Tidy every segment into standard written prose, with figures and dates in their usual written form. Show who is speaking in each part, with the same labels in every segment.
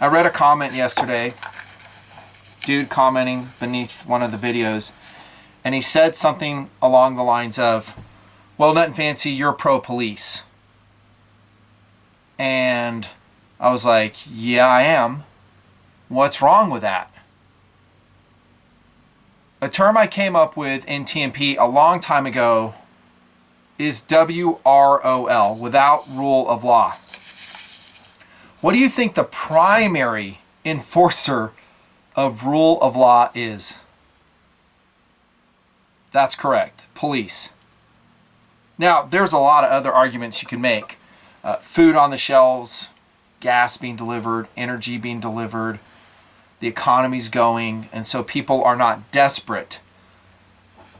Speaker 1: I read a comment yesterday, dude commenting beneath one of the videos, and he said something along the lines of, well, Nutnfancy, you're pro-police. And I was like, yeah, I am. What's wrong with that? A term I came up with in TNP a long time ago is WROL, without rule of law. What do you think the primary enforcer of rule of law is? That's correct, police. Now, there's a lot of other arguments you can make. Food on the shelves, gas being delivered, energy being delivered, the economy's going, and so people are not desperate.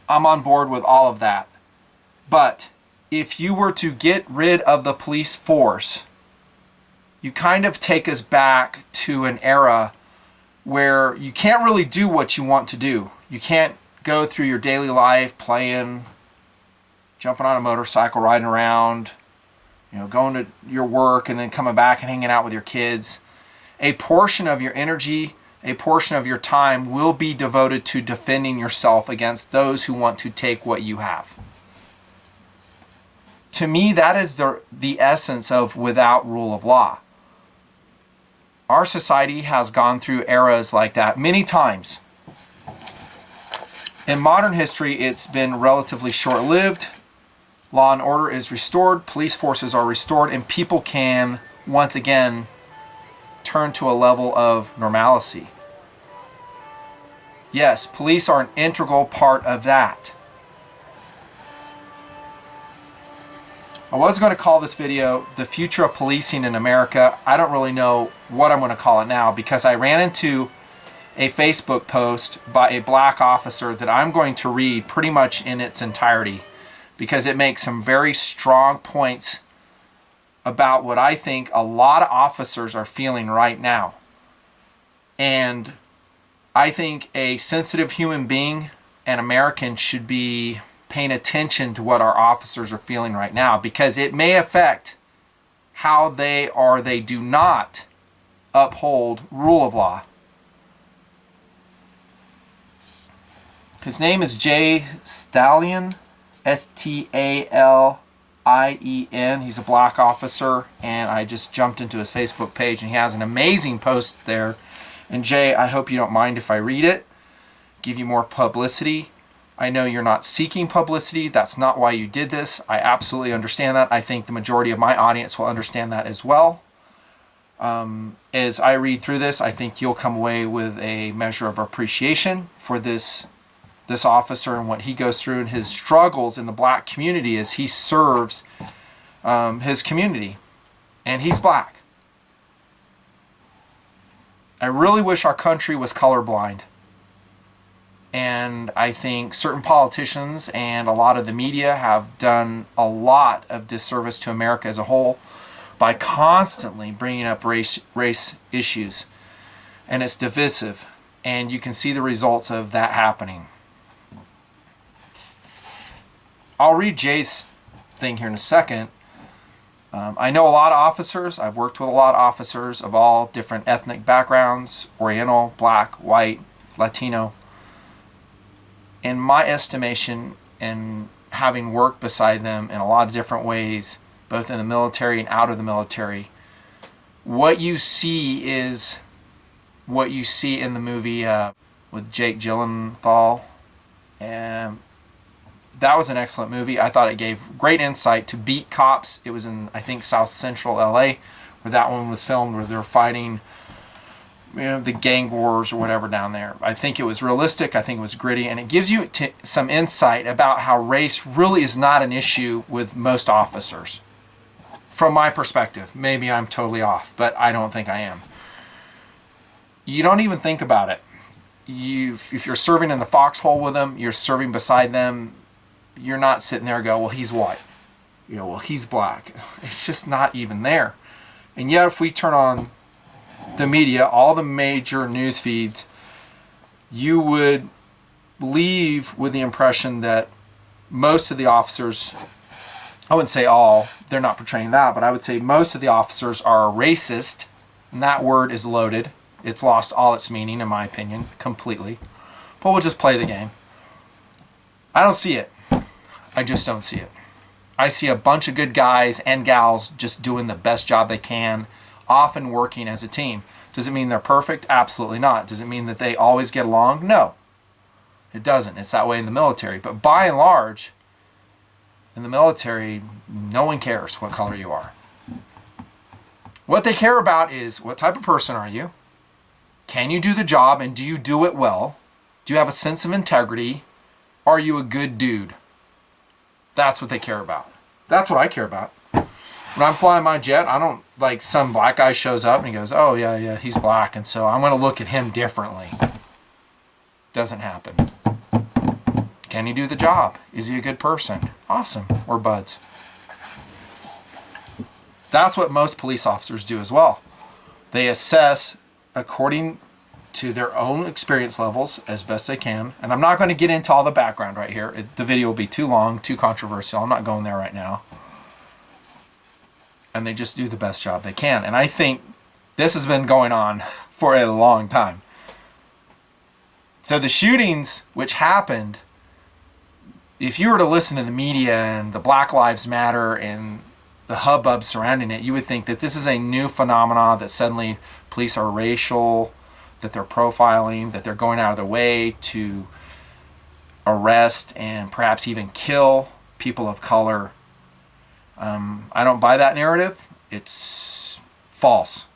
Speaker 1: I'm on board with all of that. But if you were to get rid of the police force, you kind of take us back to an era where you can't really do what you want to do. You can't go through your daily life playing, jumping on a motorcycle, riding around, going to your work and then coming back and hanging out with your kids. A portion of your energy, a portion of your time will be devoted to defending yourself against those who want to take what you have. To me, that is the essence of without rule of law. Our society has gone through eras like that many times. In modern history, it's been relatively short-lived. Law and order is restored, police forces are restored, and people can, once again, turn to a level of normalcy. Yes, police are an integral part of that. I was going to call this video The Future of Policing in America. I don't really know what I'm going to call it now because I ran into a Facebook post by a black officer that I'm going to read pretty much in its entirety because it makes some very strong points about what I think a lot of officers are feeling right now. And I think a sensitive human being, an American, should be paying attention to what our officers are feeling right now because it may affect how they or they do not uphold rule of law. His name is Jay Stallion, S-T-A-L-I-E-N. He's a black officer, and I just jumped into his Facebook page, and he has an amazing post there. And Jay, I hope you don't mind if I read it, give you more publicity. I know you're not seeking publicity. That's not why you did this. I absolutely understand that. I think the majority of my audience will understand that as well. As I read through this, I think you'll come away with a measure of appreciation for this officer and what he goes through and his struggles in the black community as he serves his community. And he's black. I really wish our country was colorblind. And I think certain politicians and a lot of the media have done a lot of disservice to America as a whole by constantly bringing up race issues. And it's divisive. And you can see the results of that happening. I'll read Jay's thing here in a second. I know a lot of officers. I've worked with a lot of officers of all different ethnic backgrounds, Oriental, black, white, Latino. In my estimation, and having worked beside them in a lot of different ways, both in the military and out of the military, what you see is what you see in the movie with Jake Gyllenhaal. And that was an excellent movie. I thought it gave great insight to beat cops. It was in, I think, South Central LA, where that one was filmed, where they're fighting the gang wars or whatever down there. I think it was realistic. I think it was gritty. And it gives you some insight about how race really is not an issue with most officers. From my perspective. Maybe I'm totally off, but I don't think I am. You don't even think about it. If you're serving in the foxhole with them, you're serving beside them, you're not sitting there and go, well, he's white. Well, he's black. It's just not even there. And yet, if we turn on the media, all the major news feeds, you would leave with the impression that most of the officers, I wouldn't say all, they're not portraying that, but I would say most of the officers are racist And that word is loaded. It's lost all its meaning, in my opinion, completely. But we'll just play the game. I don't see it. I just don't see it. I see a bunch of good guys and gals just doing the best job they can, often working as a team. Does it mean they're perfect? Absolutely not. Does it mean that they always get along? No. It doesn't. It's that way in the military. But by and large, in the military, no one cares what color you are. What they care about is what type of person are you? Can you do the job, and do you do it well? Do you have a sense of integrity? Are you a good dude? That's what they care about. That's what I care about. When I'm flying my jet, I don't like some black guy shows up and he goes, oh yeah, he's black, and so I'm going to look at him differently. Doesn't happen. Can he do the job? Is he a good person? Awesome. We're buds. That's what most police officers do as well. They assess according to their own experience levels as best they can. And I'm not going to get into all the background right here. The video will be too long, too controversial. I'm not going there right now. And they just do the best job they can. And I think this has been going on for a long time. So the shootings which happened, if you were to listen to the media and the Black Lives Matter and the hubbub surrounding it, you would think that this is a new phenomenon, that suddenly police are racial, that they're profiling, that they're going out of their way to arrest and perhaps even kill people of color. I don't buy that narrative. It's false.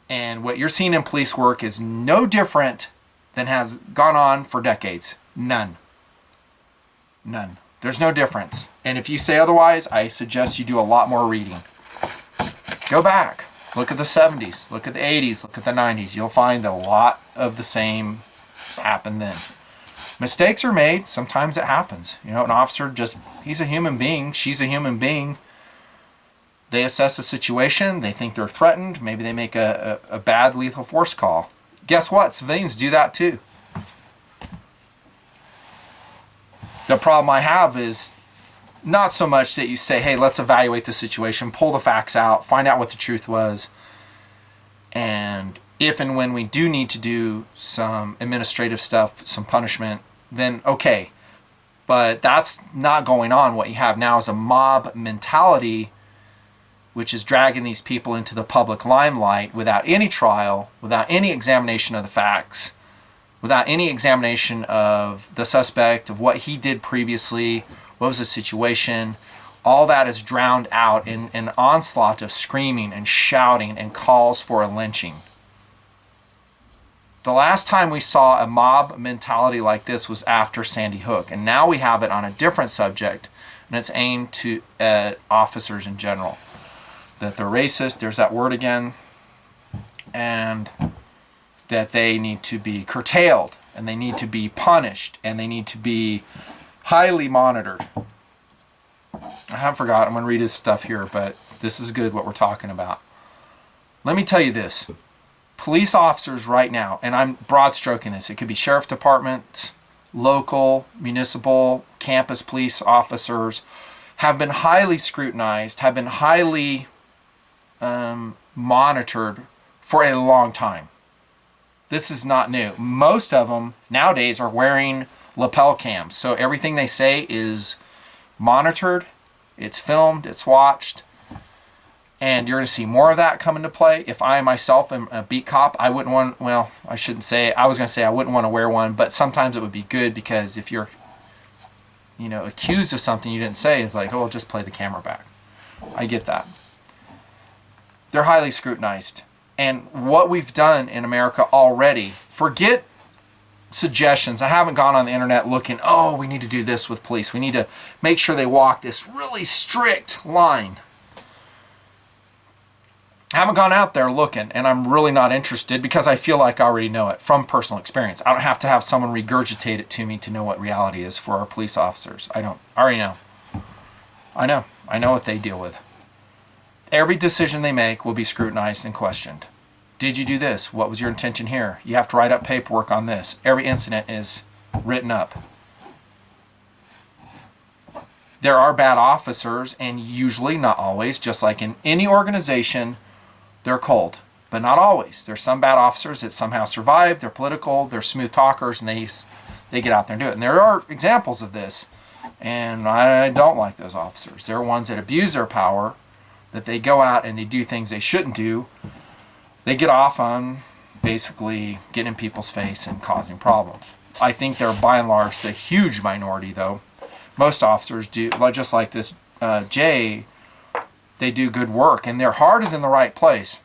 Speaker 1: And what you're seeing in police work is no different than has gone on for decades. None. There's no difference. And if you say otherwise, I suggest you do a lot more reading. Go back. Look at the 70s. Look at the 80s. Look at the 90s. You'll find that a lot of the same happened then. Mistakes are made. Sometimes it happens. You know, an officer he's a human being. She's a human being. They assess the situation. They think they're threatened. Maybe they make a bad lethal force call. Guess what? Civilians do that too. The problem I have is not so much that you say, hey, let's evaluate the situation, pull the facts out, find out what the truth was, and if and when we do need to do some administrative stuff, some punishment, then okay. But that's not going on. What you have now is a mob mentality, which is dragging these people into the public limelight without any trial, without any examination of the facts, without any examination of the suspect, of what he did previously, what was the situation. All that is drowned out in an onslaught of screaming and shouting and calls for a lynching. The last time we saw a mob mentality like this was after Sandy Hook, and now we have it on a different subject, and it's aimed to officers in general. That they're racist, there's that word again, and that they need to be curtailed, and they need to be punished, and they need to be highly monitored. I haven't forgotten. I'm going to read his stuff here, but this is good what we're talking about. Let me tell you this. Police officers right now, and I'm broad stroking this, it could be sheriff departments, local, municipal, campus police officers, have been highly scrutinized, have been highly monitored for a long time. This is not new. Most of them nowadays are wearing lapel cams. So everything they say is monitored, it's filmed, it's watched, and you're going to see more of that come into play. If I myself am a beat cop, I wouldn't want, well, I shouldn't say, I was going to say I wouldn't want to wear one, but sometimes it would be good because if you're, accused of something you didn't say, it's like, oh, just play the camera back. I get that. They're highly scrutinized. And what we've done in America already, forget suggestions. I haven't gone on the internet looking, oh, we need to do this with police. We need to make sure they walk this really strict line. I haven't gone out there looking, and I'm really not interested because I feel like I already know it from personal experience. I don't have to have someone regurgitate it to me to know what reality is for our police officers. I already know. I know what they deal with. Every decision they make will be scrutinized and questioned. Did you do this? What was your intention here? You have to write up paperwork on this. Every incident is written up. There are bad officers, and usually, not always, just like in any organization, they're cold. but not always. There's some bad officers that somehow survive. They're political, they're smooth talkers, and they get out there and do it. And there are examples of this, and I don't like those officers. They're ones that abuse their power, that they go out and they do things they shouldn't do. They get off on basically getting in people's face and causing problems. I think they're by and large the huge minority, though. Most officers do, just like this Jay, they do good work, and their heart is in the right place.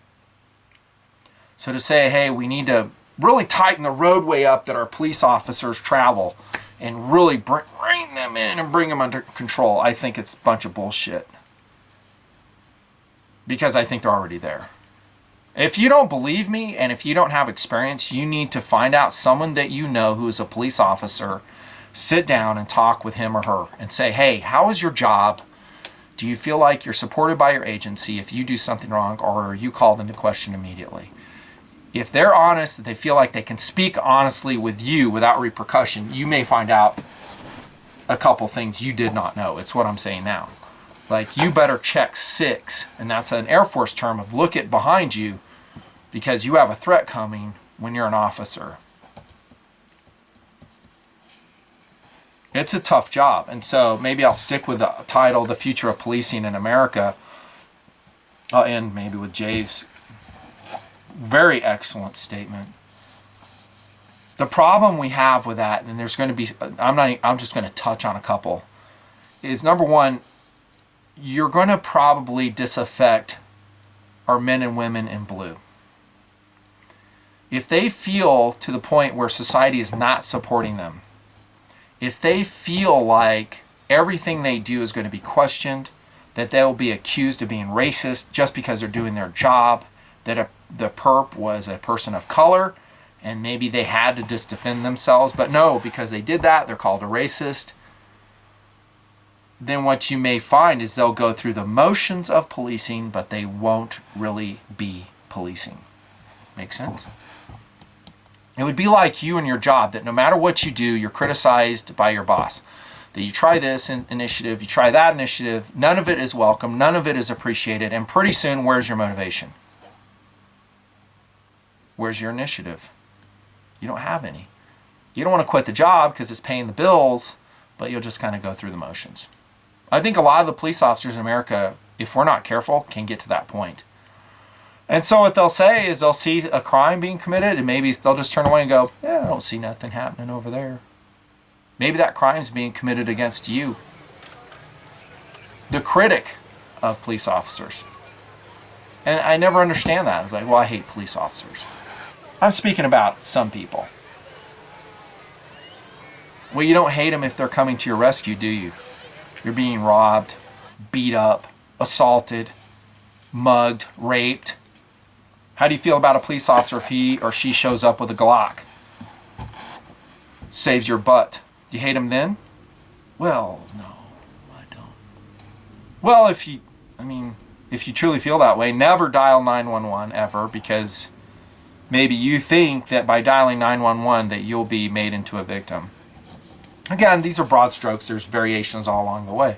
Speaker 1: So to say, hey, we need to really tighten the roadway up that our police officers travel and really bring them in and bring them under control, I think it's a bunch of bullshit. Because I think they're already there. If you don't believe me, and if you don't have experience, you need to find out someone that you know who is a police officer, sit down and talk with him or her and say, hey, how is your job? Do you feel like you're supported by your agency if you do something wrong, or are you called into question immediately? If they're honest, that they feel like they can speak honestly with you without repercussion, you may find out a couple things you did not know. It's what I'm saying now. Like, you better check 6, and that's an Air Force term of look at behind you, because you have a threat coming when you're an officer. It's a tough job, and so maybe I'll stick with the title, The Future of Policing in America. I'll end maybe with Jay's very excellent statement. The problem we have with that, and there's going to be, I'm just going to touch on a couple, is number one, you're going to probably disaffect our men and women in blue. If they feel to the point where society is not supporting them, if they feel like everything they do is going to be questioned, that they'll be accused of being racist just because they're doing their job, that the perp was a person of color, and maybe they had to just defend themselves, but no, because they did that, they're called a racist, then what you may find is they'll go through the motions of policing, but they won't really be policing. Make sense? It would be like you and your job, that no matter what you do, you're criticized by your boss. That you try this initiative, you try that initiative, none of it is welcome, none of it is appreciated, and pretty soon, where's your motivation? Where's your initiative? You don't have any. You don't want to quit the job because it's paying the bills, but you'll just kind of go through the motions. I think a lot of the police officers in America, if we're not careful, can get to that point. And so what they'll say is they'll see a crime being committed, and maybe they'll just turn away and go, yeah, I don't see nothing happening over there. Maybe that crime's being committed against you. The critic of police officers. And I never understand that. It's like, well, I hate police officers. I'm speaking about some people. Well, you don't hate them if they're coming to your rescue, do you? You're being robbed, beat up, assaulted, mugged, raped. How do you feel about a police officer if he or she shows up with a Glock? Saves your butt. Do you hate him then? Well, no, I don't. Well, if you truly feel that way, never dial 911 ever, because maybe you think that by dialing 911 that you'll be made into a victim. Again, these are broad strokes. There's variations all along the way.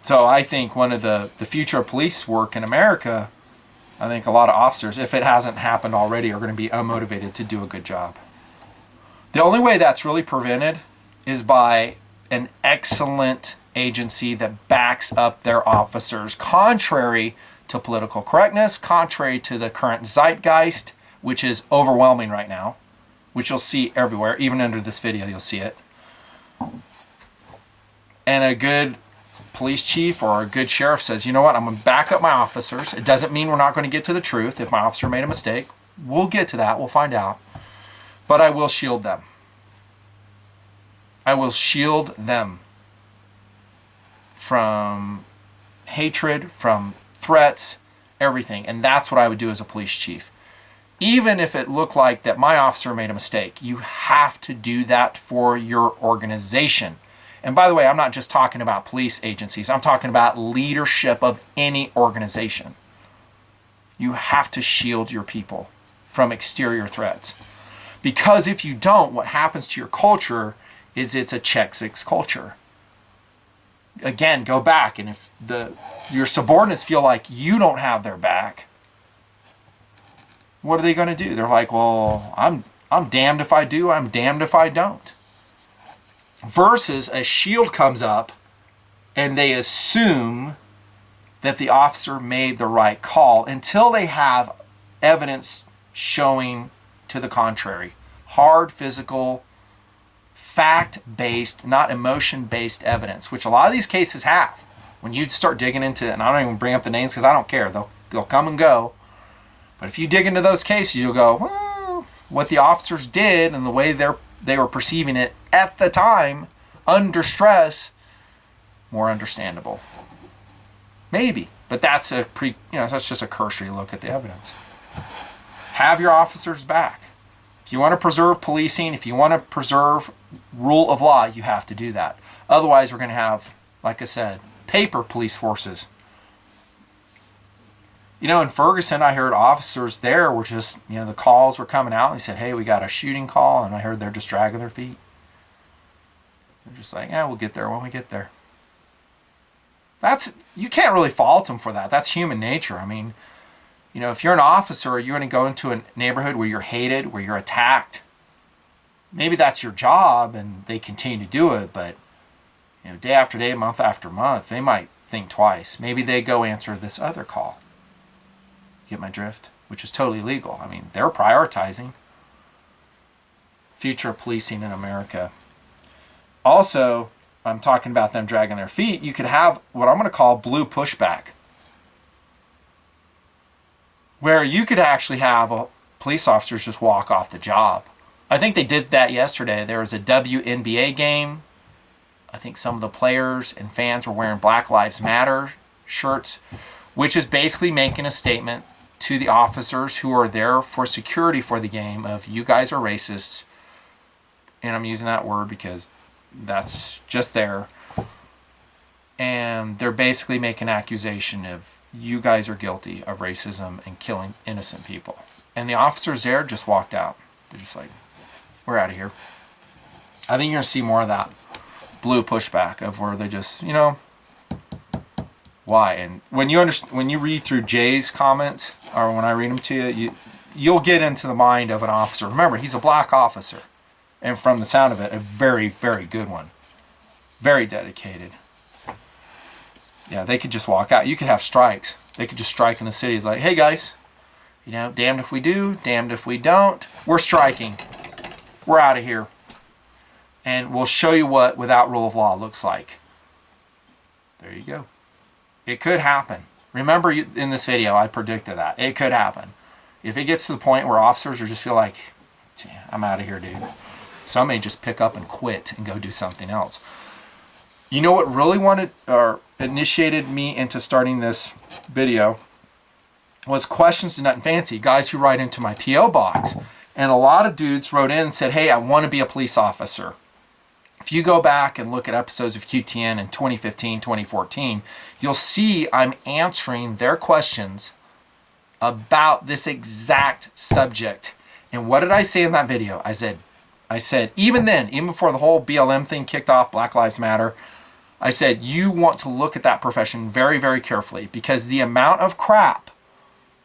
Speaker 1: So I think one of the future of police work in America, I think a lot of officers, if it hasn't happened already, are going to be unmotivated to do a good job. The only way that's really prevented is by an excellent agency that backs up their officers, contrary to political correctness, contrary to the current zeitgeist, which is overwhelming right now, which you'll see everywhere. Even under this video, you'll see it. And a good police chief or a good sheriff says, you know what, I'm going to back up my officers. It doesn't mean we're not going to get to the truth. If my officer made a mistake, we'll get to that. We'll find out. But I will shield them. I will shield them from hatred, from threats, everything. And that's what I would do as a police chief. Even if it looked like that my officer made a mistake, you have to do that for your organization. And by the way, I'm not just talking about police agencies. I'm talking about leadership of any organization. You have to shield your people from exterior threats. Because if you don't, what happens to your culture is it's a check six culture. Again, go back, and if your subordinates feel like you don't have their back, what are they going to do? They're like, well, I'm damned if I do, I'm damned if I don't. Versus a shield comes up and they assume that the officer made the right call until they have evidence showing to the contrary. Hard, physical, fact-based, not emotion-based evidence, which a lot of these cases have. When you start digging into it, and I don't even bring up the names because I don't care. They'll come and go. But if you dig into those cases, you'll go, well, what the officers did and the way they were perceiving it at the time, under stress, more understandable. Maybe, but that's that's just a cursory look at the evidence. Have your officers back. If you want to preserve policing, if you want to preserve rule of law, you have to do that. Otherwise, we're going to have, like I said, paper police forces. In Ferguson, I heard officers there were just, the calls were coming out and they said, hey, we got a shooting call, and I heard they're just dragging their feet. They're just like, yeah, we'll get there when we get there. You can't really fault them for that. That's human nature. I mean, if you're an officer, you're going to go into a neighborhood where you're hated, where you're attacked. Maybe that's your job and they continue to do it, but day after day, month after month, they might think twice. Maybe they go answer this other call. Get my drift? Which is totally legal. I mean, they're prioritizing future policing in America. Also, I'm talking about them dragging their feet. You could have what I'm going to call blue pushback, where you could actually have police officers just walk off the job. I think they did that yesterday. There was a WNBA game. I think some of the players and fans were wearing Black Lives Matter shirts, which is basically making a statement to the officers who are there for security for the game of, you guys are racists. And I'm using that word because that's just there. And they're basically making an accusation of, you guys are guilty of racism and killing innocent people. And the officers there just walked out. They're just like, we're out of here. I think you're going to see more of that blue pushback of where they just, why? And when you read through Jay's comments, or when I read them to you, you'll get into the mind of an officer. Remember, he's a black officer. And from the sound of it, a very, very good one. Very dedicated. Yeah, they could just walk out. You could have strikes. They could just strike in the city. It's like, hey guys, damned if we do, damned if we don't. We're striking. We're out of here. And we'll show you what without rule of law looks like. There you go. It could happen. Remember in this video, I predicted that. It could happen. If it gets to the point where officers are just feel like, I'm out of here, dude. Some may just pick up and quit and go do something else. You know what really initiated me into starting this video was questions to Nutnfancy, guys who write into my P.O. box. And a lot of dudes wrote in and said, hey, I want to be a police officer. If you go back and look at episodes of QTN in 2015, 2014, you'll see I'm answering their questions about this exact subject. And what did I say in that video? I said, even then, even before the whole BLM thing kicked off, Black Lives Matter, I said, you want to look at that profession very, very carefully, because the amount of crap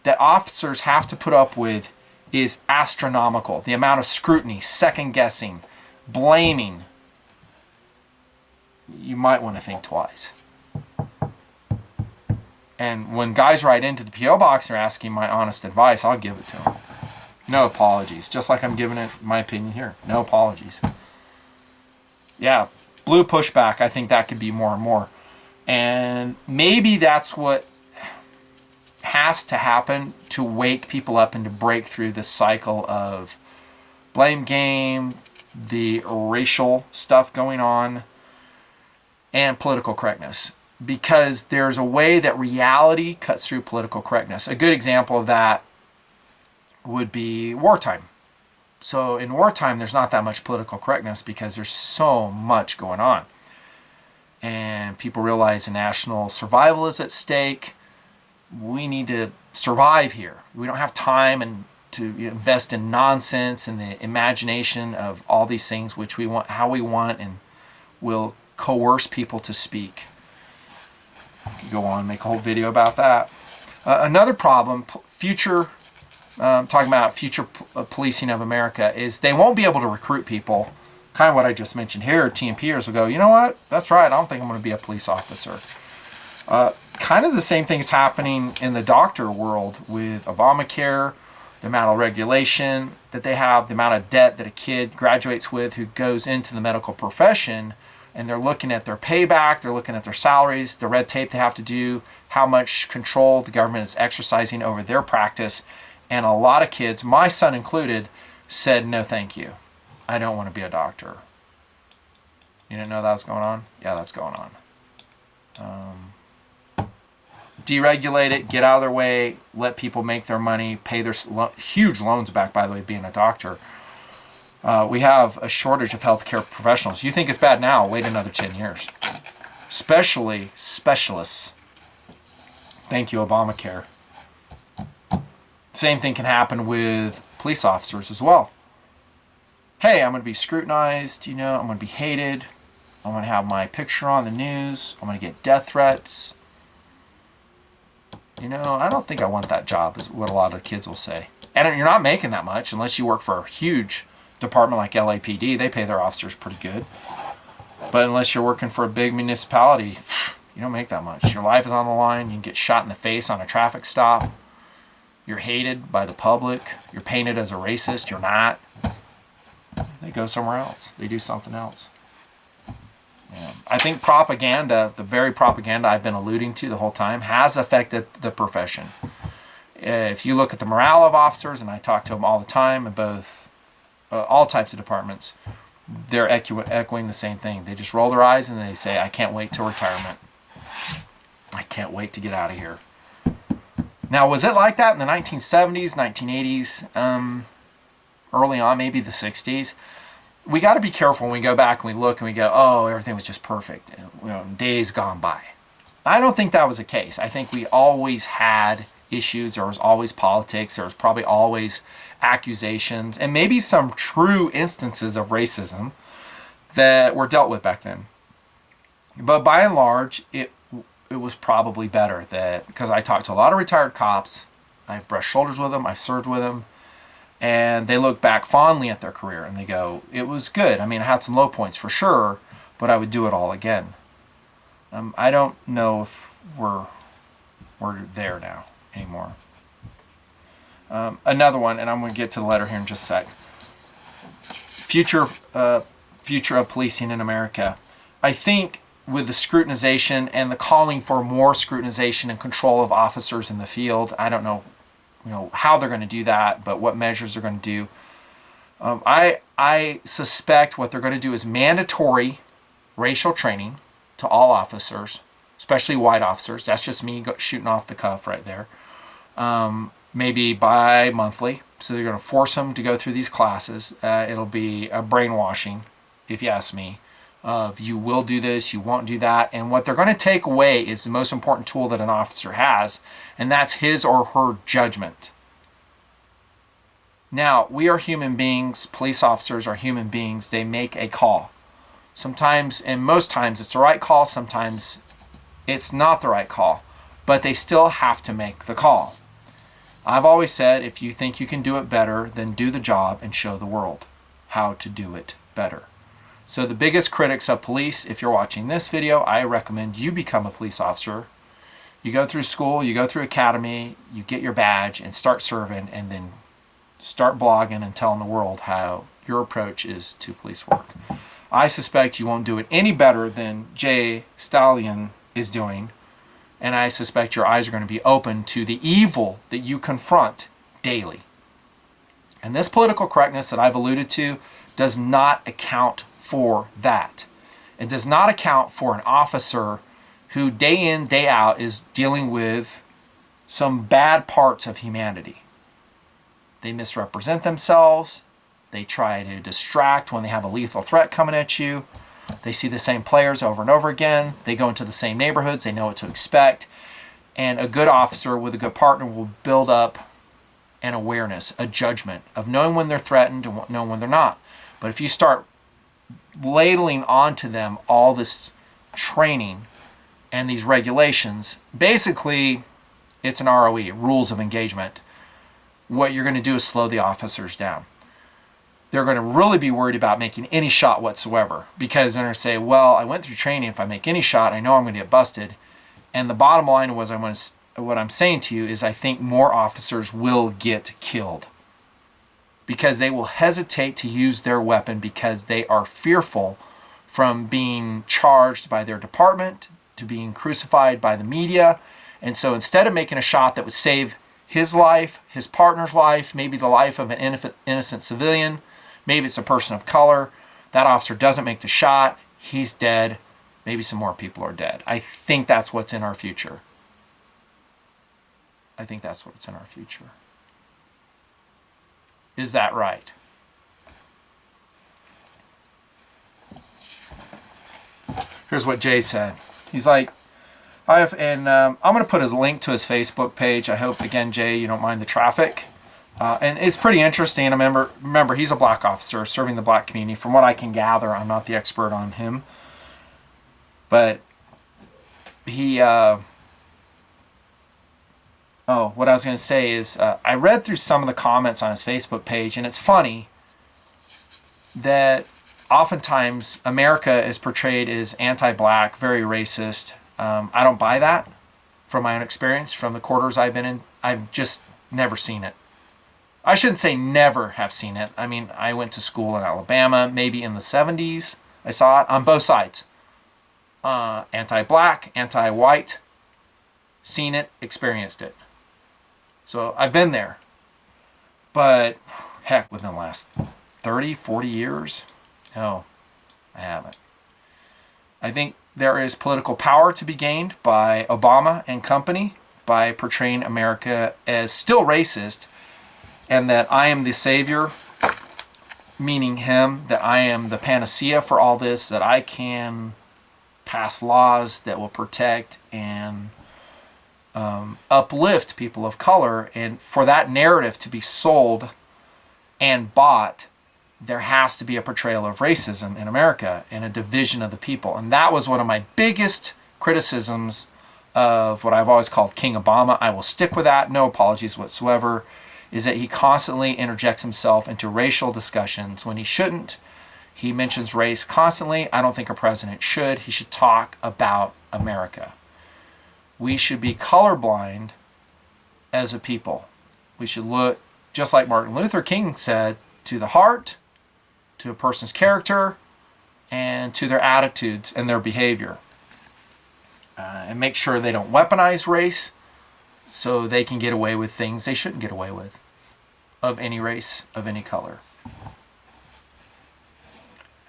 Speaker 1: that officers have to put up with is astronomical. The amount of scrutiny, second guessing, blaming. You might want to think twice. And when guys write into the P.O. box and are asking my honest advice, I'll give it to them. No apologies. Just like I'm giving it my opinion here. No apologies. Yeah, blue pushback. I think that could be more and more. And maybe that's what has to happen to wake people up and to break through this cycle of blame game, the racial stuff going on, and political correctness. Because there's a way that reality cuts through political correctness. A good example of that would be wartime. So in wartime, there's not that much political correctness because there's so much going on. And people realize the national survival is at stake. We need to survive here. We don't have time and to invest in nonsense and the imagination of all these things which we want, how we want, and will coerce people to speak. I could go on and make a whole video about that. Another problem, future talking about future policing of America, is they won't be able to recruit people. Kind of what I just mentioned here. TNPrs will go, you know what? That's right. I don't think I'm going to be a police officer. Kind of the same thing is happening in the doctor world with Obamacare, the amount of regulation that they have, the amount of debt that a kid graduates with who goes into the medical profession, and they're looking at their payback, they're looking at their salaries, the red tape they have to do, how much control the government is exercising over their practice. And a lot of kids, my son included, said, no thank you. I don't want to be a doctor. You didn't know that was going on? Yeah, that's going on. Deregulate it, get out of their way, let people make their money, pay their huge loans back, by the way, being a doctor. We have a shortage of healthcare professionals. You think it's bad now, wait another 10 years. Especially specialists. Thank you, Obamacare. Same thing can happen with police officers as well. Hey, I'm going to be scrutinized, I'm going to be hated. I'm going to have my picture on the news. I'm going to get death threats. I don't think I want that job, is what a lot of kids will say. And you're not making that much unless you work for a huge department like LAPD. They pay their officers pretty good. But unless you're working for a big municipality, you don't make that much. Your life is on the line. You can get shot in the face on a traffic stop. You're hated by the public. You're painted as a racist. You're not. They go somewhere else. They do something else. Yeah. I think propaganda, the very propaganda I've been alluding to the whole time, has affected the profession. If you look at the morale of officers, and I talk to them all the time in both, all types of departments, they're echoing the same thing. They just roll their eyes and they say, I can't wait till retirement. I can't wait to get out of here. Now, was it like that in the 1970s, 1980s, early on, maybe the 60s? We got to be careful when we go back and we look and we go, oh, everything was just perfect. Days gone by. I don't think that was the case. I think we always had issues. There was always politics. There was probably always accusations and maybe some true instances of racism that were dealt with back then. But by and large, it was probably better, that because I talked to a lot of retired cops. I've brushed shoulders with them. I've served with them. And they look back fondly at their career and they go, it was good. I mean, I had some low points for sure, but I would do it all again. I don't know if we're there now anymore. Another one, and I'm going to get to the letter here in just a sec. Future of policing in America. I think with the scrutinization and the calling for more scrutinization and control of officers in the field, I don't know how they're going to do that, but what measures they're going to do. I suspect what they're going to do is mandatory racial training to all officers, especially white officers. That's just me shooting off the cuff right there. Maybe bi-monthly. So they're going to force them to go through these classes. It'll be a brainwashing, if you ask me, of you will do this, you won't do that. And what they're going to take away is the most important tool that an officer has, and that's his or her judgment. Now, we are human beings. Police officers are human beings. They make a call. Sometimes, and most times, it's the right call. Sometimes it's not the right call. But they still have to make the call. I've always said, if you think you can do it better, then do the job and show the world how to do it better. So the biggest critics of police, if you're watching this video, I recommend you become a police officer. You go through school, you go through academy, you get your badge and start serving, and then start blogging and telling the world how your approach is to police work. I suspect you won't do it any better than Jay Stallion is doing, and I suspect your eyes are going to be open to the evil that you confront daily. And this political correctness that I've alluded to does not account for that. It does not account for an officer who day in, day out is dealing with some bad parts of humanity. They misrepresent themselves. They try to distract when they have a lethal threat coming at you. They see the same players over and over again. They go into the same neighborhoods. They know what to expect. And a good officer with a good partner will build up an awareness, a judgment of knowing when they're threatened and knowing when they're not. But if you start ladling onto them all this training and these regulations, basically it's an ROE, rules of engagement. what you're going to do is slow the officers down. They're going to really be worried about making any shot whatsoever, because they're going to say, well, I went through training. If I make any shot, I know I'm going to get busted. And the bottom line was, what I'm saying to you is, I think more officers will get killed because they will hesitate to use their weapon because they are fearful from being charged by their department, to being crucified by the media. And so instead of making a shot that would save his life, his partner's life, maybe the life of an innocent civilian, maybe it's a person of color, that officer doesn't make the shot, he's dead, maybe some more people are dead. I think that's what's in our future. I think that's what's in our future. Is that right? Here's what Jay said. He's like, I'm going to put his link to his Facebook page. I hope, again, Jay, you don't mind the traffic. And it's pretty interesting. Remember, he's a black officer serving the black community. From what I can gather, I'm not the expert on him. But he... what I was going to say is, I read through some of the comments on his Facebook page, and it's funny that oftentimes America is portrayed as anti-black, very racist. I don't buy that from my own experience, from the quarters I've been in. I've just never seen it. I shouldn't say never have seen it. I mean, I went to school in Alabama, maybe in the 70s. I saw it on both sides. Anti-black, anti-white. Seen it, experienced it. So I've been there. But, heck, within the last 30, 40 years, no, I haven't. I think there is political power to be gained by Obama and company by portraying America as still racist, and that I am the savior, meaning him, that I am the panacea for all this, that I can pass laws that will protect and uplift people of color. And for that narrative to be sold and bought, there has to be a portrayal of racism in America and a division of the people. And that was one of my biggest criticisms of what I've always called King Obama. I will stick with that, no apologies whatsoever, is that he constantly interjects himself into racial discussions when he shouldn't. He mentions race constantly. I don't think a president should. He should talk about America. We should be colorblind as a people. We should look, just like Martin Luther King said, to the heart, to a person's character, and to their attitudes and their behavior. And make sure they don't weaponize race so they can get away with things they shouldn't get away with, of any race, of any color.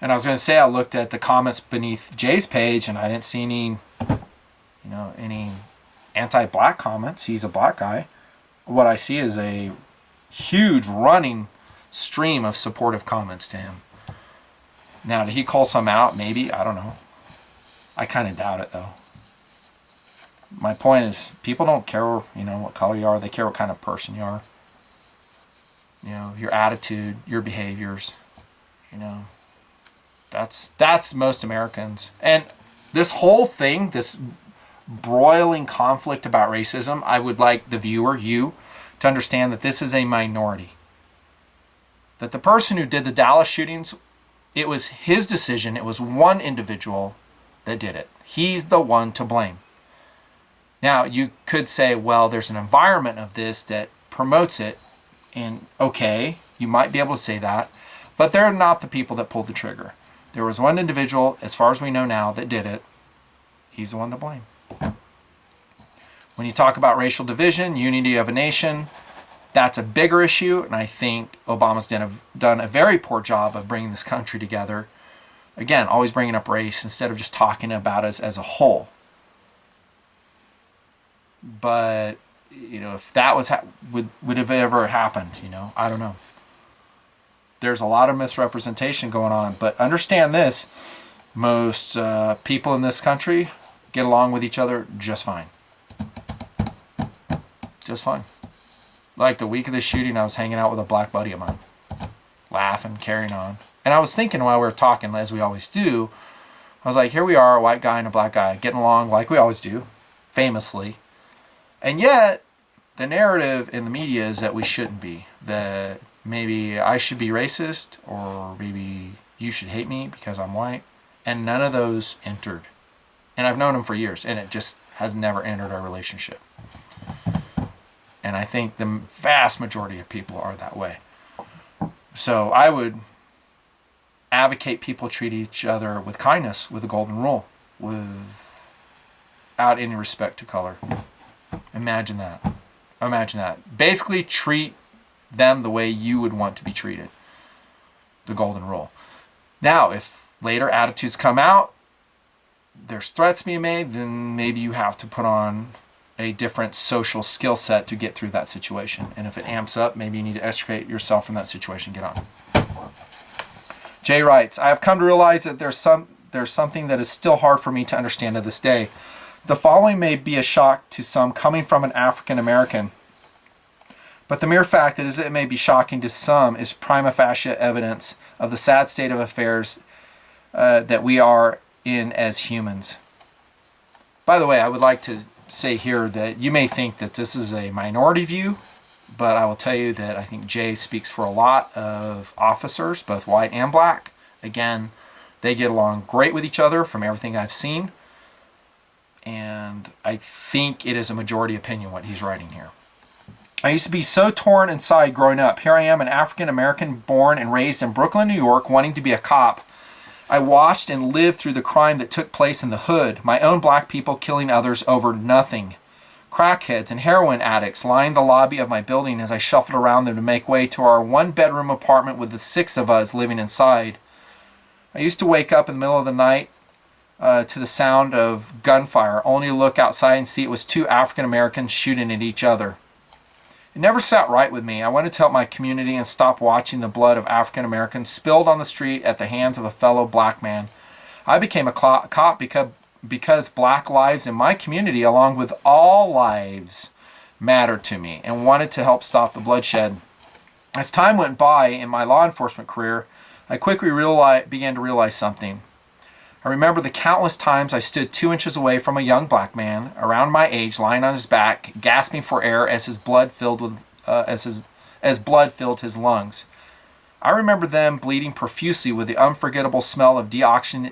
Speaker 1: And I was going to say, I looked at the comments beneath Jay's page and I didn't see any anti-black comments. He's a black guy. What I see is a huge running stream of supportive comments to him. Now, did he call some out? Maybe. I don't know. I kind of doubt it, though. My point is, people don't care, what color you are. They care what kind of person you are. Your attitude, your behaviors. That's most Americans. And this whole thing, this broiling conflict about racism, I would like the viewer, you, to understand that this is a minority. That the person who did the Dallas shootings, it was his decision. It was one individual that did it. He's the one to blame. Now, you could say, well, there's an environment of this that promotes it. And okay, you might be able to say that. But they're not the people that pulled the trigger. There was one individual, as far as we know now, that did it. He's the one to blame. When you talk about racial division, unity of a nation, that's a bigger issue. And I think Obama's done a very poor job of bringing this country together. Again, always bringing up race instead of just talking about us as a whole. But, if that was would have ever happened, I don't know. There's a lot of misrepresentation going on. But understand this, most people in this country get along with each other just fine. Just fine. Like the week of the shooting, I was hanging out with a black buddy of mine. Laughing, carrying on. And I was thinking while we were talking, as we always do, I was like, here we are, a white guy and a black guy, getting along like we always do, famously. And yet, the narrative in the media is that we shouldn't be. That maybe I should be racist, or maybe you should hate me because I'm white. And none of those entered. And I've known him for years, and it just has never entered our relationship. And I think the vast majority of people are that way. So I would advocate people treat each other with kindness, with the golden rule, without any respect to color. Imagine that. Imagine that. Basically treat them the way you would want to be treated. The golden rule. Now, if later attitudes come out, there's threats being made, then maybe you have to put on a different social skill set to get through that situation. And if it amps up, maybe you need to extricate yourself from that situation. Get on. Jay writes, I have come to realize that there's something that is still hard for me to understand to this day. The following may be a shock to some coming from an African American, but the mere fact that it may be shocking to some is prima facie evidence of the sad state of affairs that we are in as humans. By the way, I would like to say here that you may think that this is a minority view, but I will tell you that I think Jay speaks for a lot of officers, both white and black. Again, they get along great with each other from everything I've seen, and I think it is a majority opinion what he's writing here. I used to be so torn inside growing up. Here I am, an African American born and raised in Brooklyn, New York, wanting to be a cop. I watched and lived through the crime that took place in the hood. My own black people killing others over nothing. Crackheads and heroin addicts lined the lobby of my building as I shuffled around them to make way to our one-bedroom apartment with the 6 of us living inside. I used to wake up in the middle of the night to the sound of gunfire, only to look outside and see it was 2 African Americans shooting at each other. It never sat right with me. I wanted to help my community and stop watching the blood of African Americans spilled on the street at the hands of a fellow black man. I became a cop because black lives in my community, along with all lives, mattered to me and wanted to help stop the bloodshed. As time went by in my law enforcement career, I quickly began to realize something. I remember the countless times I stood 2 inches away from a young black man around my age, lying on his back, gasping for air as blood filled his lungs. I remember them bleeding profusely with the unforgettable smell of deoxygenated,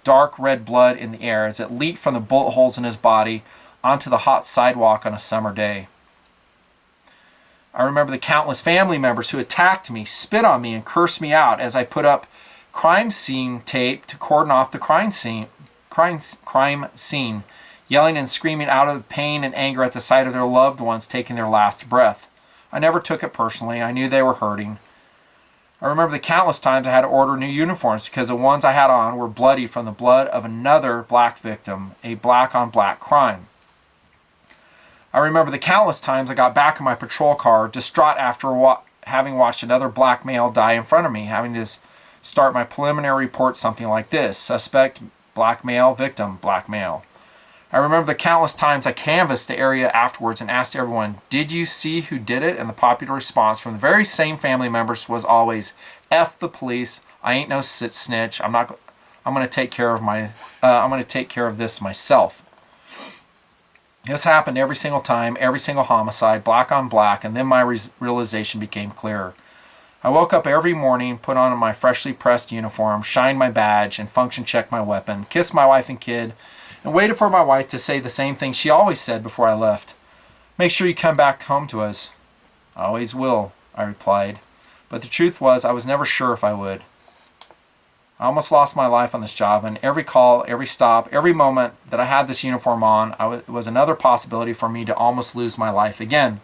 Speaker 1: dark red blood in the air as it leaked from the bullet holes in his body onto the hot sidewalk on a summer day. I remember the countless family members who attacked me, spit on me, and cursed me out as I put up crime scene tape to cordon off the crime scene, yelling and screaming out of pain and anger at the sight of their loved ones taking their last breath. I never took it personally. I knew they were hurting. I remember the countless times I had to order new uniforms because the ones I had on were bloody from the blood of another black victim, a black-on-black crime. I remember the countless times I got back in my patrol car, distraught after having watched another black male die in front of me, having to start my preliminary report something like this: suspect, black male, victim, black male. I remember the countless times I canvassed the area afterwards and asked everyone, did you see who did it? And the popular response from the very same family members was always, F the police, I ain't no snitch, I'm going to take care of this myself. This happened every single time, every single homicide, black on black, and then my realization became clearer. I woke up every morning, put on my freshly pressed uniform, shined my badge, and function checked my weapon, kissed my wife and kid, and waited for my wife to say the same thing she always said before I left. Make sure you come back home to us. I always will, I replied. But the truth was I was never sure if I would. I almost lost my life on this job, and every call, every stop, every moment that I had this uniform on was another possibility for me to almost lose my life again.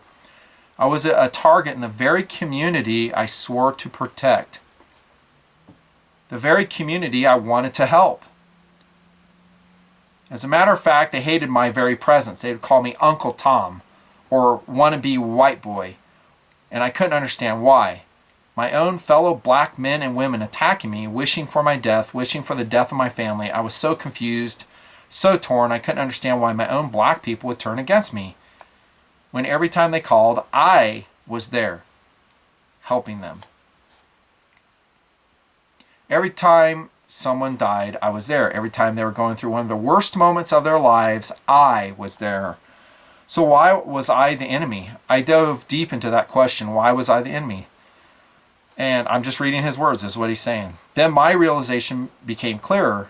Speaker 1: I was a target in the very community I swore to protect. The very community I wanted to help. As a matter of fact, they hated my very presence. They would call me Uncle Tom or wannabe white boy, and I couldn't understand why. My own fellow black men and women attacking me, wishing for my death, wishing for the death of my family. I was so confused, so torn, I couldn't understand why my own black people would turn against me, when every time they called, I was there, helping them. Every time someone died, I was there. Every time they were going through one of the worst moments of their lives, I was there. So why was I the enemy? I dove deep into that question. Why was I the enemy? And I'm just reading his words, is what he's saying. Then my realization became clearer.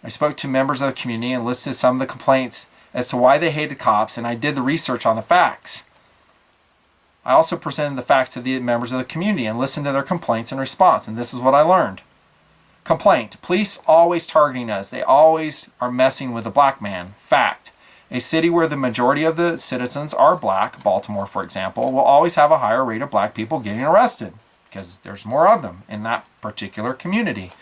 Speaker 1: I spoke to members of the community and listed some of the complaints as to why they hated cops, and I did the research on the facts. I also presented the facts to the members of the community and listened to their complaints and response, and this is what I learned. Complaint: police always targeting us. They always are messing with the black man. Fact: a city where the majority of the citizens are black, Baltimore for example, will always have a higher rate of black people getting arrested because there's more of them in that particular community.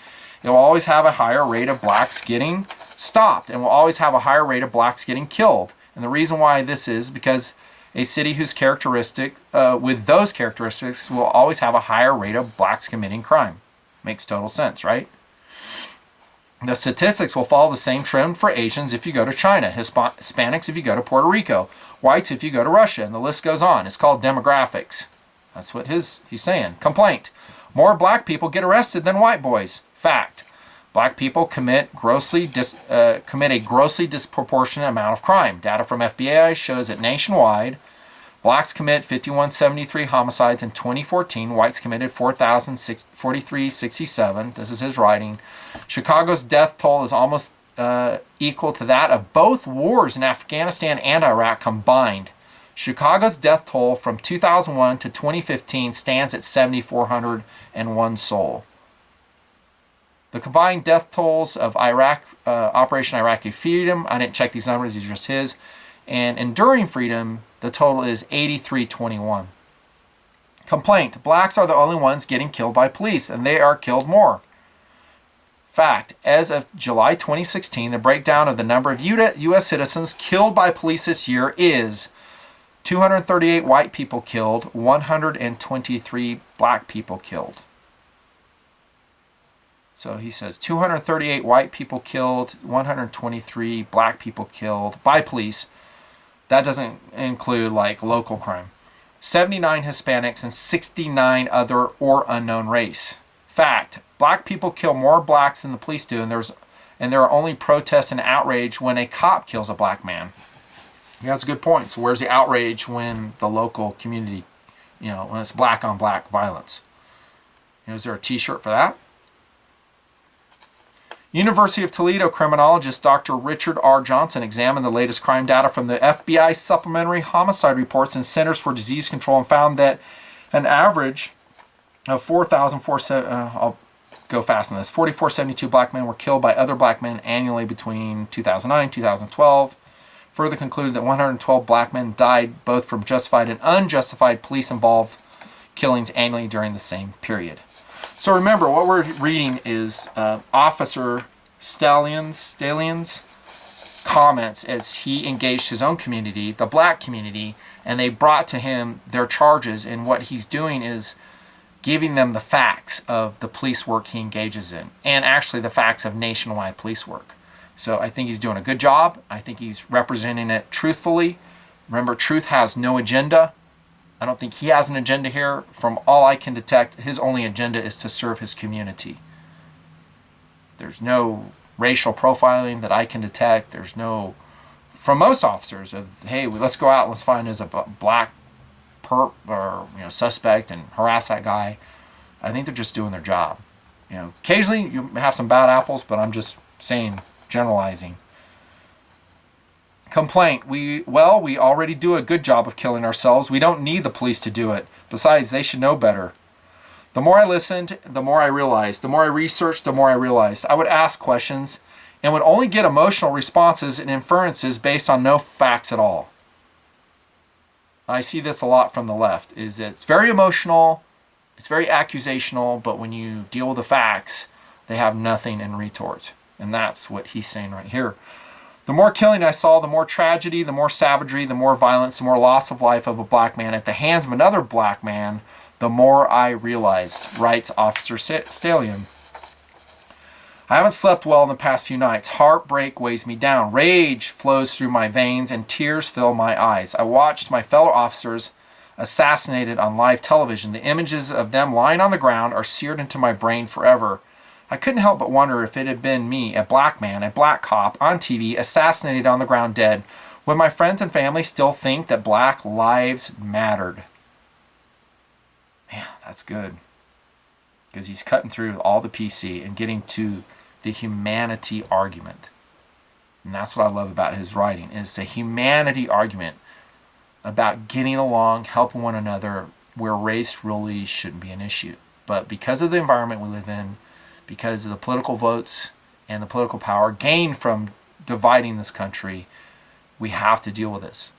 Speaker 1: It will always have a higher rate of blacks getting stopped and will always have a higher rate of blacks getting killed. And the reason why this is because a city whose characteristic, with those characteristics, will always have a higher rate of blacks committing crime. Makes total sense, right? The statistics will follow the same trend for Asians if you go to China, Hispanics if you go to Puerto Rico, whites if you go to Russia, and the list goes on. It's called demographics. That's what he's saying. Complaint: more black people get arrested than white boys. Fact: black people commit a grossly disproportionate amount of crime. Data from FBI shows that nationwide, blacks commit 5,173 homicides in 2014. Whites committed 4,4367. This is his writing. Chicago's death toll is almost equal to that of both wars in Afghanistan and Iraq combined. Chicago's death toll from 2001 to 2015 stands at 7,401 soul. The combined death tolls of Operation Iraqi Freedom, I didn't check these numbers, these are just his, and Enduring Freedom, the total is 8,321. Complaint: blacks are the only ones getting killed by police, and they are killed more. Fact: as of July 2016, the breakdown of the number of U.S. citizens killed by police this year is 238 white people killed, 123 black people killed. So he says 238 white people killed, 123 black people killed by police. That doesn't include like local crime. 79 Hispanics and 69 other or unknown race. Fact: black people kill more blacks than the police do, and there are only protests and outrage when a cop kills a black man. Yeah, that's a good point. So where's the outrage when the local community, when it's black on black violence? Is there a t-shirt for that? University of Toledo criminologist Dr. Richard R. Johnson examined the latest crime data from the FBI supplementary homicide reports and Centers for Disease Control and found that an average of 4,472 black men were killed by other black men annually between 2009 and 2012. Further concluded that 112 black men died both from justified and unjustified police-involved killings annually during the same period. So remember, what we're reading is Officer Stallion's comments as he engaged his own community, the black community, and they brought to him their charges, and what he's doing is giving them the facts of the police work he engages in, and actually the facts of nationwide police work. So I think he's doing a good job. I think he's representing it truthfully. Remember, truth has no agenda. I don't think he has an agenda here. From all I can detect, his only agenda is to serve his community. There's no racial profiling that I can detect. There's no, from most officers, of, hey, let's go out and let's find as a black perp or suspect and harass that guy. I think they're just doing their job. Occasionally you have some bad apples, but I'm just saying, generalizing. Complaint: we already do a good job of killing ourselves. We don't need the police to do it. Besides, they should know better. The more I listened, the more I realized. The more I researched, the more I realized. I would ask questions and would only get emotional responses and inferences based on no facts at all. I see this a lot from the left. It's very emotional, it's very accusational, but when you deal with the facts, they have nothing in retort. And that's what he's saying right here. The more killing I saw, the more tragedy, the more savagery, the more violence, the more loss of life of a black man at the hands of another black man, the more I realized, writes Officer Stallion. I haven't slept well in the past few nights. Heartbreak weighs me down. Rage flows through my veins and tears fill my eyes. I watched my fellow officers assassinated on live television. The images of them lying on the ground are seared into my brain forever. I couldn't help but wonder if it had been me, a black man, a black cop, on TV, assassinated on the ground dead, would my friends and family still think that black lives mattered? Man, that's good. Because he's cutting through all the PC and getting to the humanity argument. And that's what I love about his writing. It's a humanity argument about getting along, helping one another, where race really shouldn't be an issue. But because of the environment we live in, because of the political votes and the political power gained from dividing this country, we have to deal with this.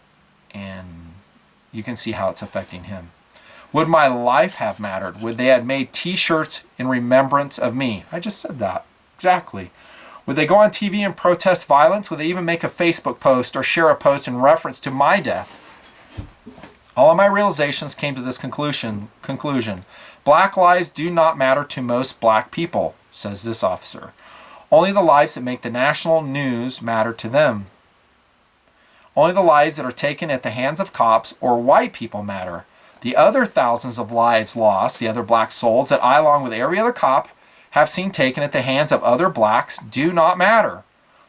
Speaker 1: And you can see how it's affecting him. Would my life have mattered? Would they have made t-shirts in remembrance of me? I just said that. Exactly. Would they go on TV and protest violence? Would they even make a Facebook post or share a post in reference to my death? All of my realizations came to this conclusion. Black lives do not matter to most black people, says this officer. Only the lives that make the national news matter to them. Only the lives that are taken at the hands of cops or white people matter. The other thousands of lives lost, the other black souls that I, along with every other cop, have seen taken at the hands of other blacks, do not matter.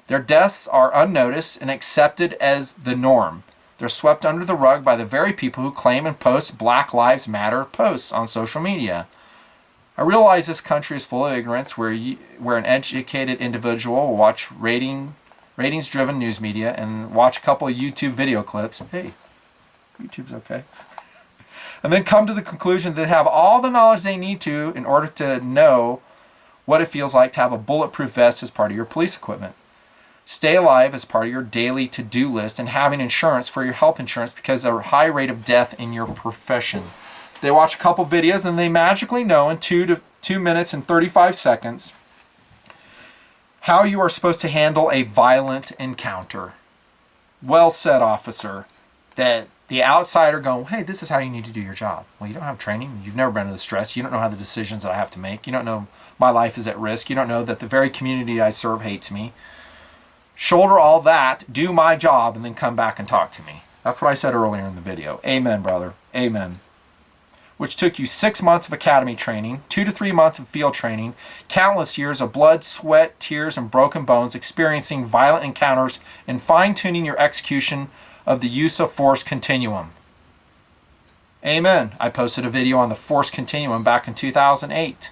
Speaker 1: Their deaths are unnoticed and accepted as the norm. They're swept under the rug by the very people who claim and post Black Lives Matter posts on social media. I realize this country is full of ignorance, where an educated individual will watch ratings-driven news media and watch a couple of YouTube video clips. Hey, YouTube's okay. And then come to the conclusion that they have all the knowledge they need to in order to know what it feels like to have a bulletproof vest as part of your police equipment. Stay alive as part of your daily to-do list, and having insurance for your health insurance because of the high rate of death in your profession. They watch a couple videos and they magically know in 2 minutes and 35 seconds how you are supposed to handle a violent encounter. Well said, officer. That the outsider going, hey, this is how you need to do your job. Well, you don't have training. You've never been under the stress. You don't know how the decisions that I have to make. You don't know my life is at risk. You don't know that the very community I serve hates me. Shoulder all that, do my job, and then come back and talk to me. That's what I said earlier in the video. Amen, brother. Amen. Which took you 6 months of academy training, 2 to 3 months of field training, countless years of blood, sweat, tears, and broken bones, experiencing violent encounters, and fine-tuning your execution of the use of force continuum. Amen. I posted a video on the force continuum back in 2008.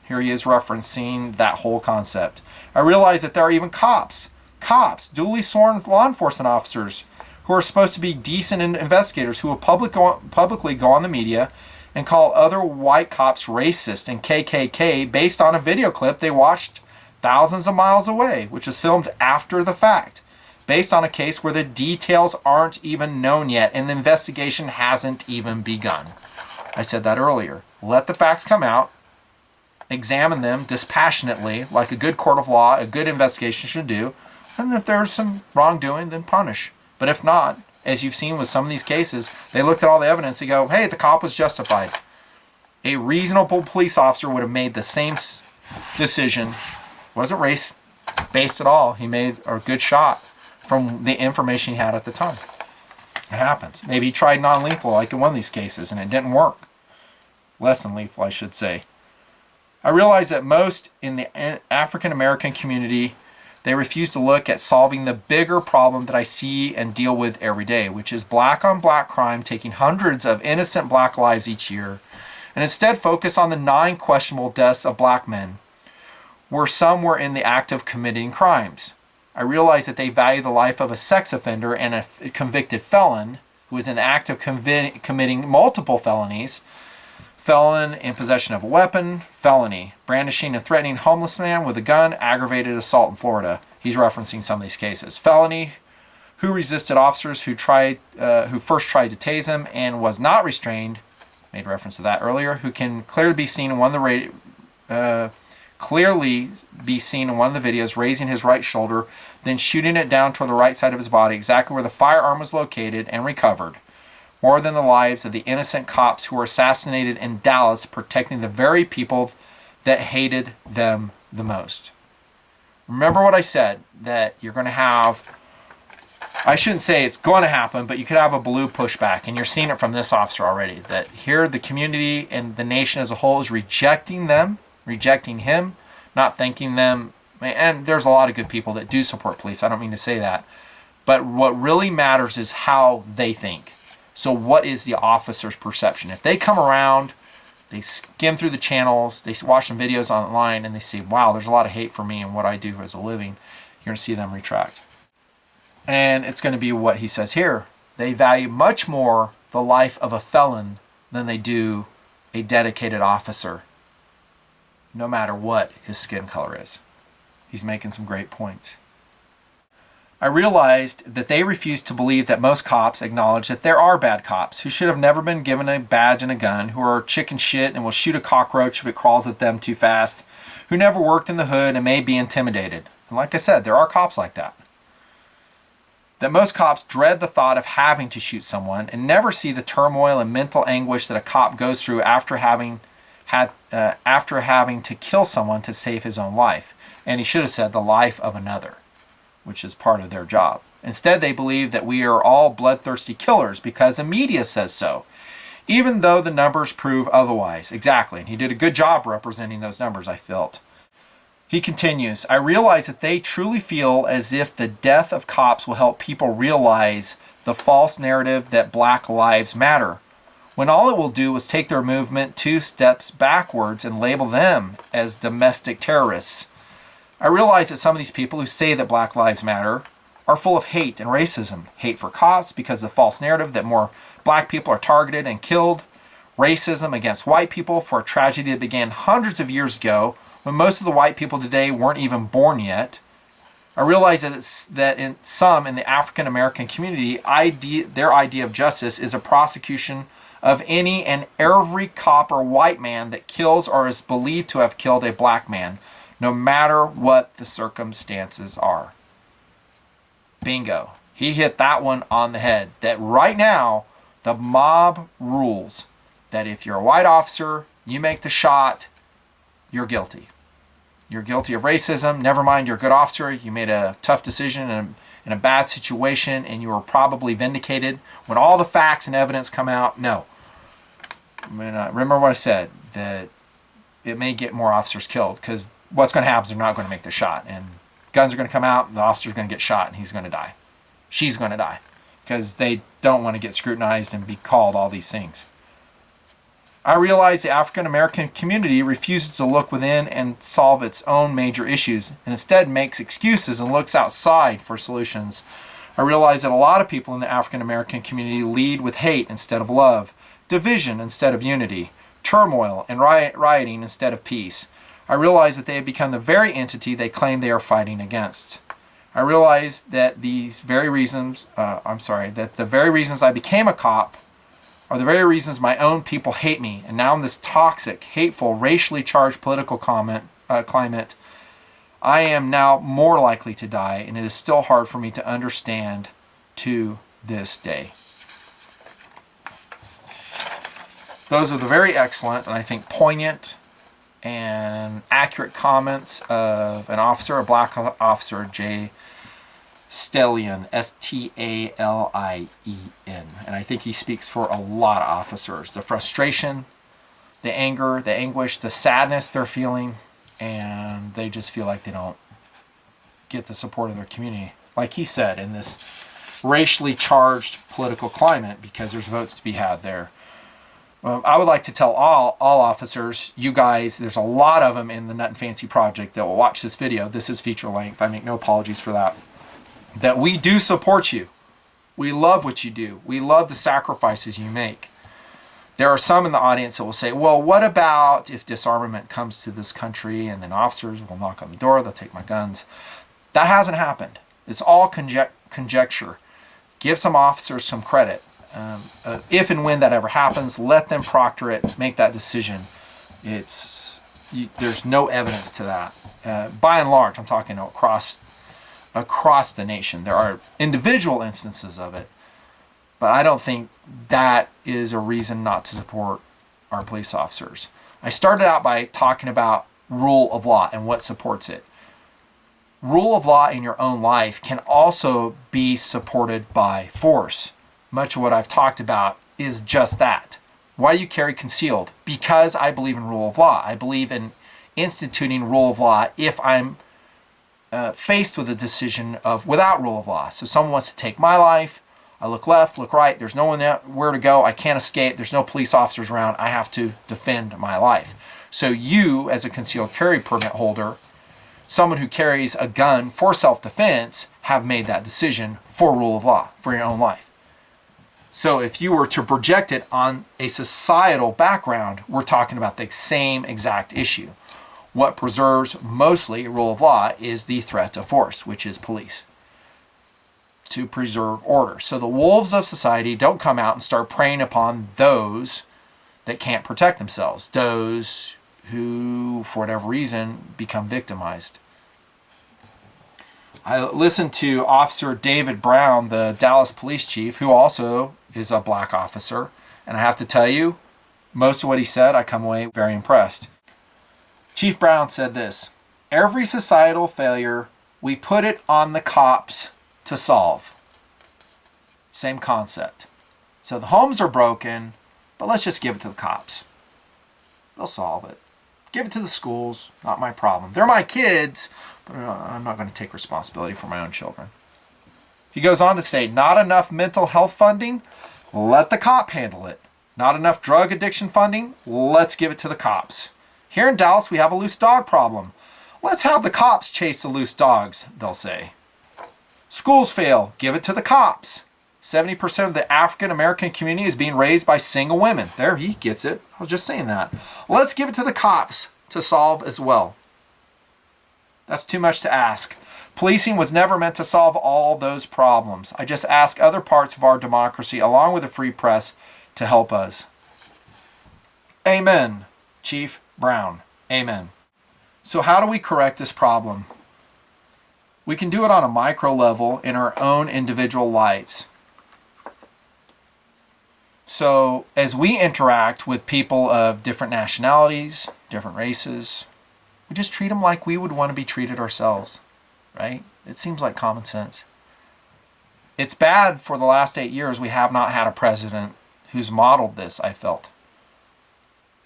Speaker 1: Here he is referencing that whole concept. I realize that there are even cops, duly sworn law enforcement officers, who are supposed to be decent investigators, who will publicly go on the media and call other white cops racist and KKK based on a video clip they watched thousands of miles away, which was filmed after the fact, based on a case where the details aren't even known yet and the investigation hasn't even begun. I said that earlier. Let the facts come out, examine them dispassionately, like a good court of law, a good investigation should do, and if there's some wrongdoing, then punish. But if not, as you've seen with some of these cases, they looked at all the evidence, they go, hey, the cop was justified. A reasonable police officer would have made the same decision. Wasn't race-based at all. He made a good shot from the information he had at the time. It happens. Maybe he tried non-lethal like in one of these cases and it didn't work. Less than lethal, I should say. I realize that most in the African American community, they refuse to look at solving the bigger problem that I see and deal with every day, which is black on black crime taking hundreds of innocent black lives each year, and instead focus on the 9 questionable deaths of black men, where some were in the act of committing crimes. I realize that they value the life of a sex offender and a convicted felon who is in the act of committing multiple felonies. Felon in possession of a weapon, felony, brandishing and threatening homeless man with a gun, aggravated assault in Florida. He's referencing some of these cases. Felony, who resisted officers who first tried to tase him and was not restrained. Made reference to that earlier. Who can clearly be seen in one of the videos raising his right shoulder, then shooting it down toward the right side of his body, exactly where the firearm was located and recovered. More than the lives of the innocent cops who were assassinated in Dallas, protecting the very people that hated them the most. Remember what I said, that you're going to have, I shouldn't say it's going to happen, but you could have a blue pushback, and you're seeing it from this officer already, that here the community and the nation as a whole is rejecting them, rejecting him, not thanking them. And there's a lot of good people that do support police. I don't mean to say that. But what really matters is how they think. So what is the officer's perception? If they come around, they skim through the channels, they watch some videos online, and they see, wow, there's a lot of hate for me and what I do as a living, you're going to see them retract. And it's going to be what he says here. They value much more the life of a felon than they do a dedicated officer, no matter what his skin color is. He's making some great points. I realized that they refused to believe that most cops acknowledge that there are bad cops who should have never been given a badge and a gun, who are chicken shit and will shoot a cockroach if it crawls at them too fast, who never worked in the hood and may be intimidated. And like I said, there are cops like that. That most cops dread the thought of having to shoot someone and never see the turmoil and mental anguish that a cop goes through after having to kill someone to save his own life. And he should have said the life of another, which is part of their job. Instead, they believe that we are all bloodthirsty killers because the media says so, even though the numbers prove otherwise. Exactly, and he did a good job representing those numbers, I felt. He continues, I realize that they truly feel as if the death of cops will help people realize the false narrative that Black Lives Matter, when all it will do is take their movement 2 steps backwards and label them as domestic terrorists. I realize that some of these people who say that Black Lives Matter are full of hate and racism. Hate for cops because of the false narrative that more black people are targeted and killed. Racism against white people for a tragedy that began hundreds of years ago when most of the white people today weren't even born yet. I realize that in the African American community, their idea of justice is a prosecution of any and every cop or white man that kills or is believed to have killed a black man, no matter what the circumstances are. Bingo. He hit that one on the head. That right now, the mob rules that if you're a white officer, you make the shot, you're guilty. You're guilty of racism. Never mind, you're a good officer. You made a tough decision in a bad situation, and you were probably vindicated. When all the facts and evidence come out, no. Remember what I said, that it may get more officers killed, because what's going to happen is they're not going to make the shot. And guns are going to come out, and the officer's going to get shot, and he's going to die. She's going to die. Because they don't want to get scrutinized and be called all these things. I realize the African American community refuses to look within and solve its own major issues, and instead makes excuses and looks outside for solutions. I realize that a lot of people in the African American community lead with hate instead of love, division instead of unity, turmoil and rioting instead of peace. I realize that they have become the very entity they claim they are fighting against. I realize that the very reasons I became a cop are the very reasons my own people hate me. And now in this toxic, hateful, racially charged political climate, I am now more likely to die, and it is still hard for me to understand to this day. Those are the very excellent and I think poignant and accurate comments of an officer, a black officer, Jay Stallion, Stalien. And I think he speaks for a lot of officers. The frustration, the anger, the anguish, the sadness they're feeling, and they just feel like they don't get the support of their community. Like he said, in this racially charged political climate, because there's votes to be had there. I would like to tell all officers, you guys, there's a lot of them in the Nutnfancy project that will watch this video. This is feature length. I make no apologies for that. That we do support you. We love what you do. We love the sacrifices you make. There are some in the audience that will say, well, what about if disarmament comes to this country and then officers will knock on the door, they'll take my guns. That hasn't happened. It's all conjecture. Give some officers some credit. If and when that ever happens, let them proctor it, make that decision. There's no evidence to that. By and large, I'm talking across the nation. There are individual instances of it, but I don't think that is a reason not to support our police officers. I started out by talking about rule of law and what supports it. Rule of law in your own life can also be supported by force. Much of what I've talked about is just that. Why do you carry concealed? Because I believe in rule of law. I believe in instituting rule of law if I'm faced with a decision of without rule of law. So someone wants to take my life. I look left, look right. There's no one there, where to go. I can't escape. There's no police officers around. I have to defend my life. So you, as a concealed carry permit holder, someone who carries a gun for self-defense, have made that decision for rule of law, for your own life. So if you were to project it on a societal background, we're talking about the same exact issue. What preserves mostly rule of law is the threat of force, which is police, to preserve order. So the wolves of society don't come out and start preying upon those that can't protect themselves, those who, for whatever reason, become victimized. I listened to Officer David Brown, the Dallas police chief, who also is a black officer, and I have to tell you, most of what he said, I come away very impressed. Chief Brown said this: every societal failure, we put it on the cops to solve. Same concept. So the homes are broken, but let's just give it to the cops. They'll solve it. Give it to the schools, not my problem. They're my kids, but I'm not going to take responsibility for my own children. He goes on to say, not enough mental health funding, let the cop handle it. Not enough drug addiction funding, let's give it to the cops. Here in Dallas, we have a loose dog problem. Let's have the cops chase the loose dogs, they'll say. Schools fail, give it to the cops. 70% of the African American community is being raised by single women. There, he gets it. I was just saying that. Let's give it to the cops to solve as well. That's too much to ask. Policing was never meant to solve all those problems. I just ask other parts of our democracy, along with the free press, to help us. Amen, Chief Brown. Amen. So how do we correct this problem? We can do it on a micro level in our own individual lives. So as we interact with people of different nationalities, different races, we just treat them like we would want to be treated ourselves, right? It seems like common sense. It's bad for the last 8 years we have not had a president who's modeled this, I felt.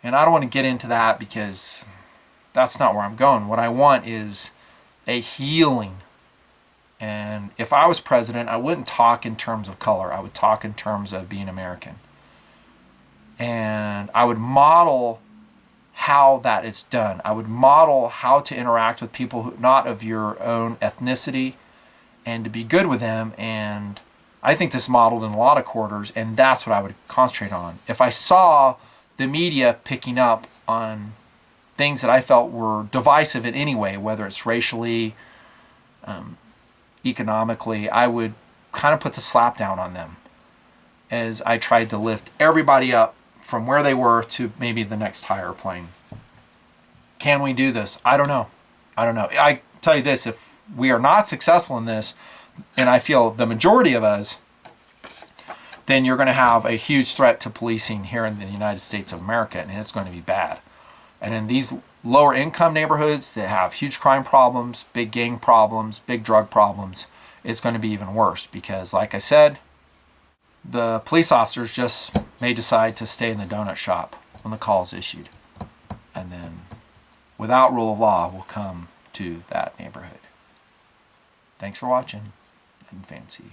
Speaker 1: And I don't want to get into that because that's not where I'm going. What I want is a healing. And if I was president, I wouldn't talk in terms of color. I would talk in terms of being American. And I would model how that is done. I would model how to interact with people who not of your own ethnicity and to be good with them. And I think this is modeled in a lot of quarters, and that's what I would concentrate on. If I saw the media picking up on things that I felt were divisive in any way, whether it's racially, economically, I would kind of put the slap down on them as I tried to lift everybody up from where they were to maybe the next higher plane. Can we do this? I don't know. I tell you this, if we are not successful in this, and I feel the majority of us, then you're going to have a huge threat to policing here in the United States of America, and it's going to be bad. And in these lower income neighborhoods that have huge crime problems, big gang problems, big drug problems, it's going to be even worse because, like I said, the police officers just may decide to stay in the donut shop when the call is issued. And then, without rule of law, will come to that neighborhood. Thanks for watching. Nutnfancy.